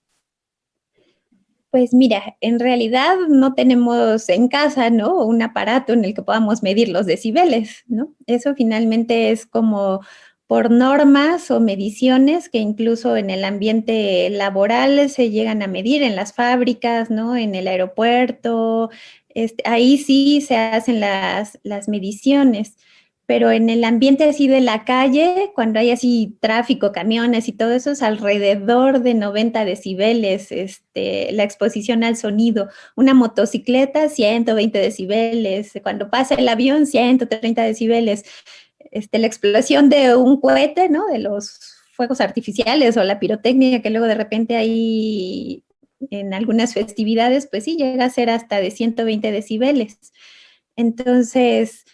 Pues mira, en realidad no tenemos en casa, ¿no? Un aparato en el que podamos medir los decibeles, ¿no? Eso finalmente es como por normas o mediciones que incluso en el ambiente laboral se llegan a medir en las fábricas, ¿no? En el aeropuerto, ahí sí se hacen las mediciones. Pero en el ambiente así de la calle, cuando hay así tráfico, camiones y todo eso, es alrededor de 90 decibeles, la exposición al sonido. Una motocicleta, 120 decibeles. Cuando pasa el avión, 130 decibeles. La explosión de un cohete, ¿no? De los fuegos artificiales o la pirotecnia que luego de repente hay en algunas festividades, pues sí, llega a ser hasta de 120 decibeles. Entonces,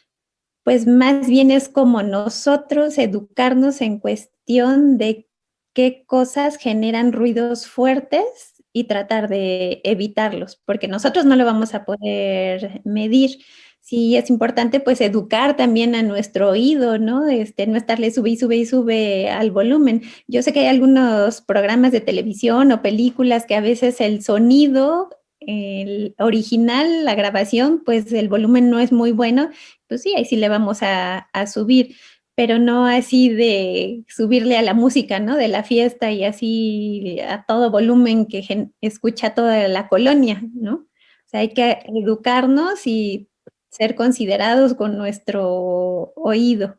pues más bien es como nosotros educarnos en cuestión de qué cosas generan ruidos fuertes y tratar de evitarlos, porque nosotros no lo vamos a poder medir. Sí, es importante pues educar también a nuestro oído, ¿no? No estarle sube y sube y sube al volumen. Yo sé que hay algunos programas de televisión o películas que a veces el sonido, el original, la grabación, pues el volumen no es muy bueno, pues sí, ahí sí le vamos a subir, pero no así de subirle a la música, ¿no? De la fiesta y así a todo volumen que escucha toda la colonia, ¿no? O sea, hay que educarnos y ser considerados con nuestro oído.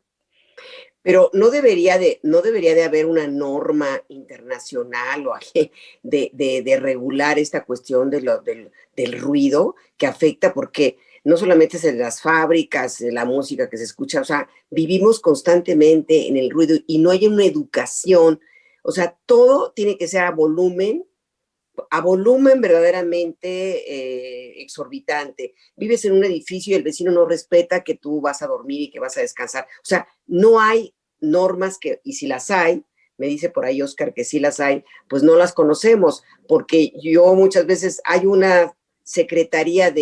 Pero no debería de haber una norma internacional o de regular esta cuestión del ruido que afecta, porque no solamente es en las fábricas, la música que se escucha, o sea, vivimos constantemente en el ruido y no hay una educación, o sea, todo tiene que ser a volumen verdaderamente exorbitante. Vives en un edificio y el vecino no respeta que tú vas a dormir y que vas a descansar. O sea, no hay normas y si las hay, me dice por ahí Oscar que sí las hay, pues no las conocemos, porque yo muchas veces hay una secretaría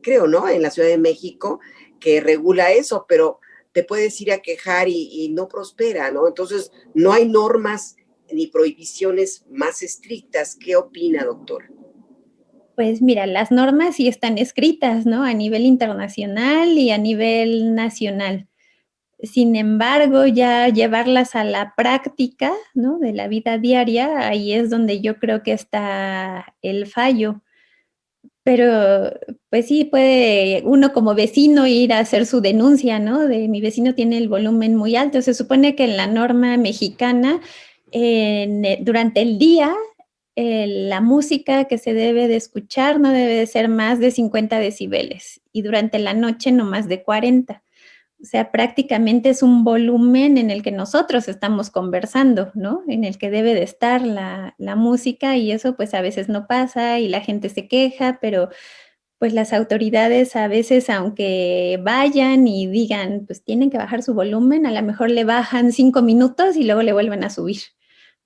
creo, ¿no? En la Ciudad de México que regula eso, pero te puedes ir a quejar y no prospera, ¿no? Entonces, no hay normas ni prohibiciones más estrictas. ¿Qué opina, doctor? Pues mira, las normas sí están escritas, ¿no? A nivel internacional y a nivel nacional. Sin embargo, ya llevarlas a la práctica, ¿no? De la vida diaria, ahí es donde yo creo que está el fallo. Pero, pues sí, puede uno como vecino ir a hacer su denuncia, ¿no? De mi vecino tiene el volumen muy alto. Se supone que en la norma mexicana, durante el día, la música que se debe de escuchar no debe de ser más de 50 decibeles y durante la noche no más de 40. O sea, prácticamente es un volumen en el que nosotros estamos conversando, ¿no? En el que debe de estar la música y eso pues a veces no pasa y la gente se queja, pero pues las autoridades a veces, aunque vayan y digan, pues tienen que bajar su volumen, a lo mejor le bajan 5 minutos y luego le vuelven a subir,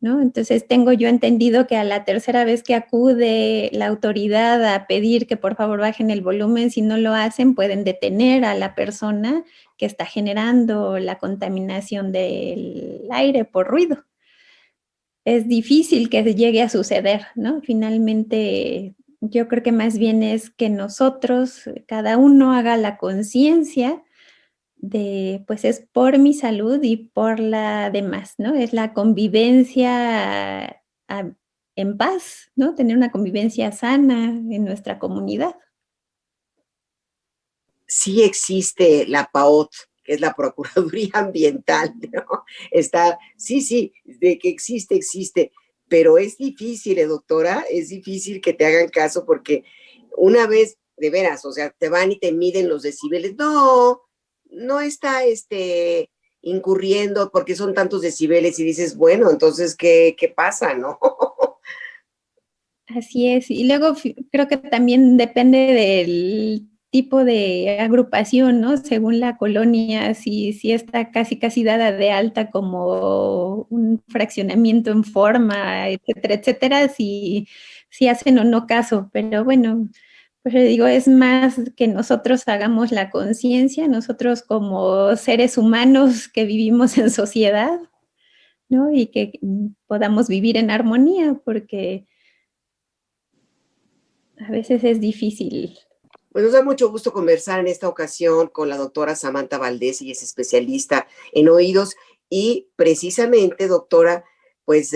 ¿no? Entonces tengo yo entendido que a la tercera vez que acude la autoridad a pedir que por favor bajen el volumen, si no lo hacen, pueden detener a la persona que está generando la contaminación del aire por ruido. Es difícil que llegue a suceder, ¿no? Finalmente, yo creo que más bien es que nosotros, cada uno haga la conciencia de, pues es por mi salud y por la demás, ¿no? Es la convivencia en paz, ¿no? Tener una convivencia sana en nuestra comunidad. Sí existe la PAOT, que es la Procuraduría Ambiental, ¿no? Está, sí, de que existe, existe, pero es difícil, doctora, es difícil que te hagan caso porque una vez, de veras, o sea, te van y te miden los decibeles, no está incurriendo porque son tantos decibeles y dices, bueno, entonces, ¿qué pasa, no? Así es. Y luego creo que también depende del tipo de agrupación, ¿no? Según la colonia, si está casi dada de alta como un fraccionamiento en forma, etcétera, si hacen o no caso. Pero bueno, pues le digo, es más que nosotros hagamos la conciencia, nosotros como seres humanos que vivimos en sociedad, ¿no? Y que podamos vivir en armonía, porque a veces es difícil. Pues nos da mucho gusto conversar en esta ocasión con la doctora Samantha Valdés, y es especialista en oídos. Y precisamente, doctora, pues,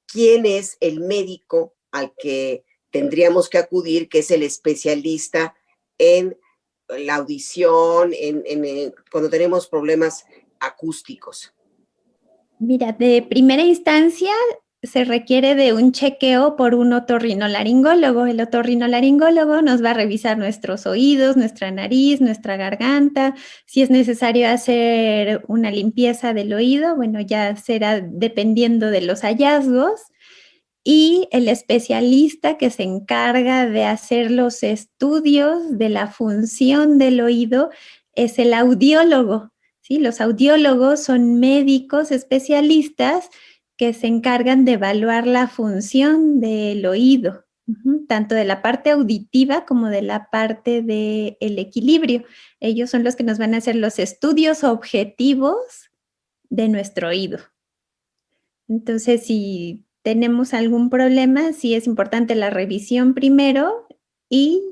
¿quién es el médico al que tendríamos que acudir, que es el especialista en la audición, cuando tenemos problemas acústicos? Mira, de primera instancia se requiere de un chequeo por un otorrinolaringólogo. El otorrinolaringólogo nos va a revisar nuestros oídos, nuestra nariz, nuestra garganta. Si es necesario hacer una limpieza del oído, bueno, ya será dependiendo de los hallazgos. Y el especialista que se encarga de hacer los estudios de la función del oído es el audiólogo. ¿Sí? Los audiólogos son médicos especialistas que se encargan de evaluar la función del oído, tanto de la parte auditiva como de la parte del equilibrio. Ellos son los que nos van a hacer los estudios objetivos de nuestro oído. Entonces, si tenemos algún problema, sí es importante la revisión primero y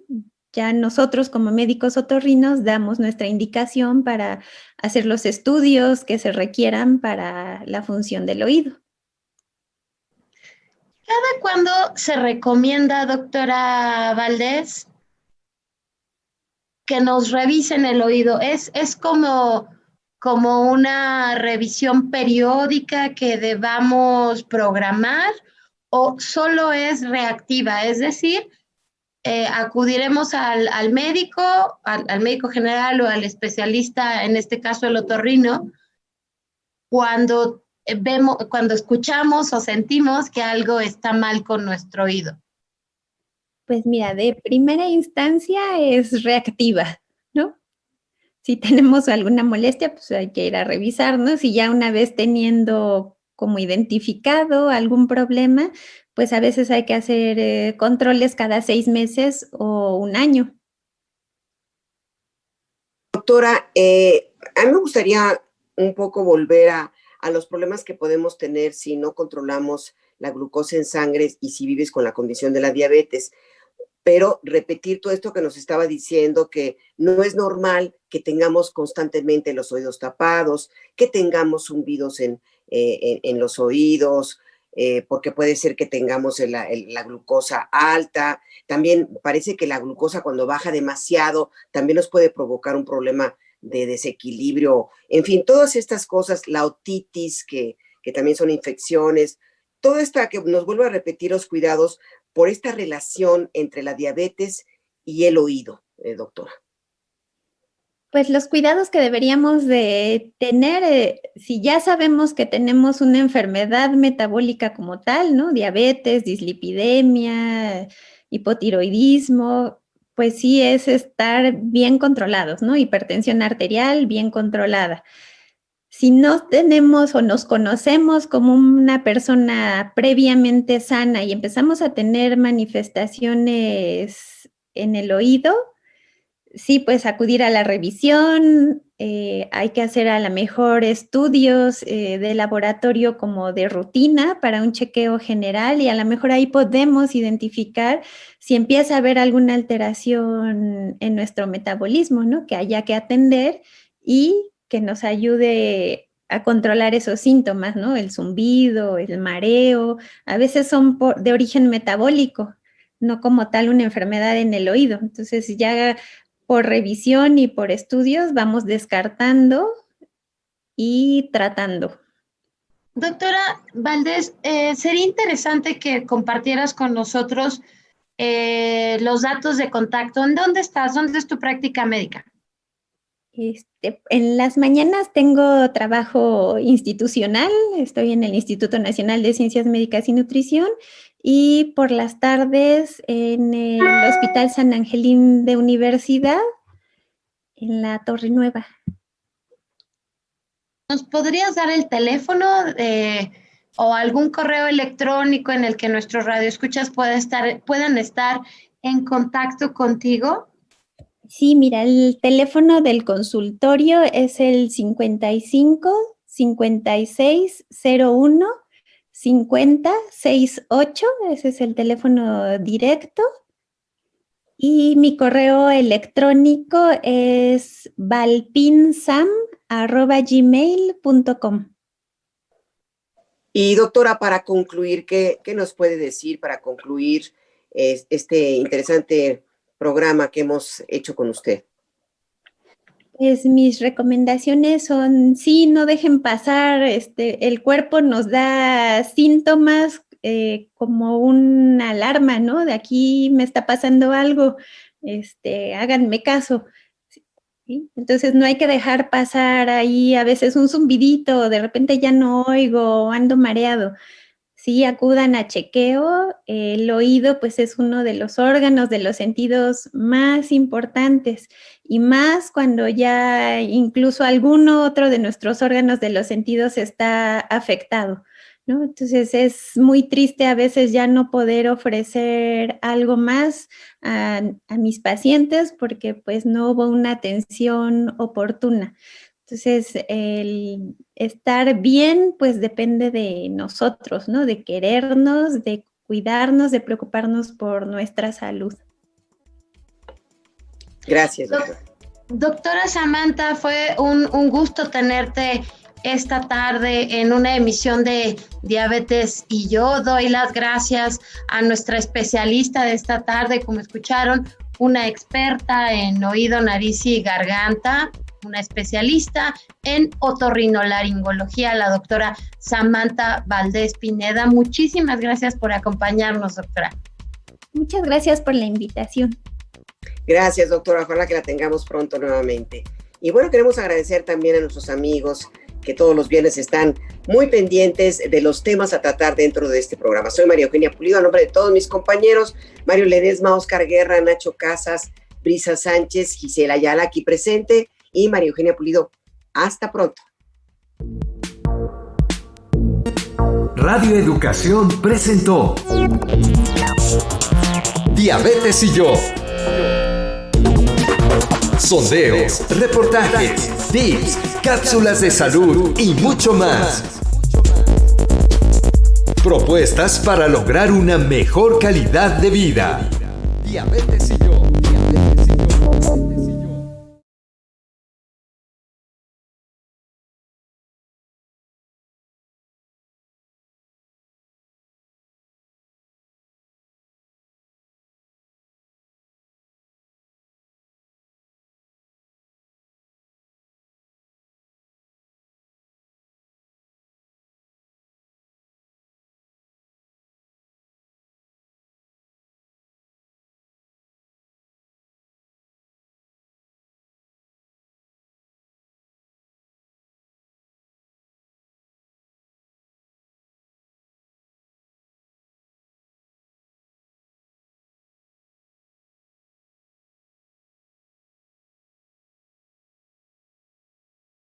ya nosotros como médicos otorrinos damos nuestra indicación para hacer los estudios que se requieran para la función del oído. ¿Cada cuándo se recomienda, doctora Valdés, que nos revisen el oído? ¿Es como una revisión periódica que debamos programar o solo es reactiva? Es decir, acudiremos al médico, al médico general o al especialista, en este caso el otorrino, cuando escuchamos o sentimos que algo está mal con nuestro oído. Pues mira, de primera instancia es reactiva, ¿no? Si tenemos alguna molestia, pues hay que ir a revisarnos y ya una vez teniendo como identificado algún problema, pues a veces hay que hacer controles cada 6 meses o un año. Doctora, a mí me gustaría un poco volver a los problemas que podemos tener si no controlamos la glucosa en sangre y si vives con la condición de la diabetes. pero repetir todo esto que nos estaba diciendo, que no es normal que tengamos constantemente los oídos tapados, que tengamos zumbidos en los oídos, porque puede ser que tengamos la glucosa alta. También parece que la glucosa cuando baja demasiado también nos puede provocar un problema de desequilibrio. En fin, todas estas cosas, la otitis, que también son infecciones, todo esto que nos vuelvo a repetir los cuidados por esta relación entre la diabetes y el oído, doctora. Pues los cuidados que deberíamos de tener, si ya sabemos que tenemos una enfermedad metabólica como tal, ¿no? Diabetes, dislipidemia, hipotiroidismo, pues sí es estar bien controlados, ¿no? Hipertensión arterial bien controlada. Si no tenemos o nos conocemos como una persona previamente sana y empezamos a tener manifestaciones en el oído, sí, pues acudir a la revisión, hay que hacer a lo mejor estudios de laboratorio como de rutina para un chequeo general y a lo mejor ahí podemos identificar si empieza a haber alguna alteración en nuestro metabolismo, ¿no? Que haya que atender y que nos ayude a controlar esos síntomas, ¿no? El zumbido, el mareo, a veces son de origen metabólico, no como tal una enfermedad en el oído. Entonces ya por revisión y por estudios vamos descartando y tratando. Doctora Valdés, sería interesante que compartieras con nosotros los datos de contacto. ¿En dónde estás? ¿Dónde es tu práctica médica? En las mañanas tengo trabajo institucional, estoy en el Instituto Nacional de Ciencias Médicas y Nutrición, y por las tardes en el Hospital San Angelín de Universidad, en la Torre Nueva. ¿Nos podrías dar el teléfono o algún correo electrónico en el que nuestros radioescuchas puedan estar en contacto contigo? Sí, mira, el teléfono del consultorio es el 55 56 01 50 68, ese es el teléfono directo. Y mi correo electrónico es valpinsam@gmail.com. Y doctora, para concluir, ¿qué nos puede decir para concluir este interesante programa que hemos hecho con usted? Pues mis recomendaciones son, sí, no dejen pasar, el cuerpo nos da síntomas como una alarma, ¿no? De aquí me está pasando algo, háganme caso. ¿Sí? Entonces no hay que dejar pasar ahí a veces un zumbidito, de repente ya no oigo, ando mareado. Sí, acudan a chequeo. El oído pues es uno de los órganos de los sentidos más importantes y más cuando ya incluso alguno otro de nuestros órganos de los sentidos está afectado, ¿no? Entonces es muy triste a veces ya no poder ofrecer algo más a mis pacientes porque pues no hubo una atención oportuna. Entonces, el estar bien, pues depende de nosotros, ¿no? De querernos, de cuidarnos, de preocuparnos por nuestra salud. Gracias, doctora. Doctora Samantha, fue un gusto tenerte esta tarde en una emisión de Diabetes y Yo. Doy las gracias a nuestra especialista de esta tarde, como escucharon, una experta en oído, nariz y garganta, una especialista en otorrinolaringología, la doctora Samantha Valdés Pineda. Muchísimas gracias por acompañarnos, doctora. Muchas gracias por la invitación. Gracias, doctora. Ojalá que la tengamos pronto nuevamente. Y bueno, queremos agradecer también a nuestros amigos que todos los viernes están muy pendientes de los temas a tratar dentro de este programa. Soy María Eugenia Pulido, a nombre de todos mis compañeros, Mario Ledesma, Oscar Guerra, Nacho Casas, Brisa Sánchez, Gisela Ayala aquí presente y María Eugenia Pulido. Hasta pronto. Radio Educación presentó Diabetes y Yo. Sondeos, reportajes, tips, cápsulas de salud y mucho más. Propuestas para lograr una mejor calidad de vida. Diabetes y yo.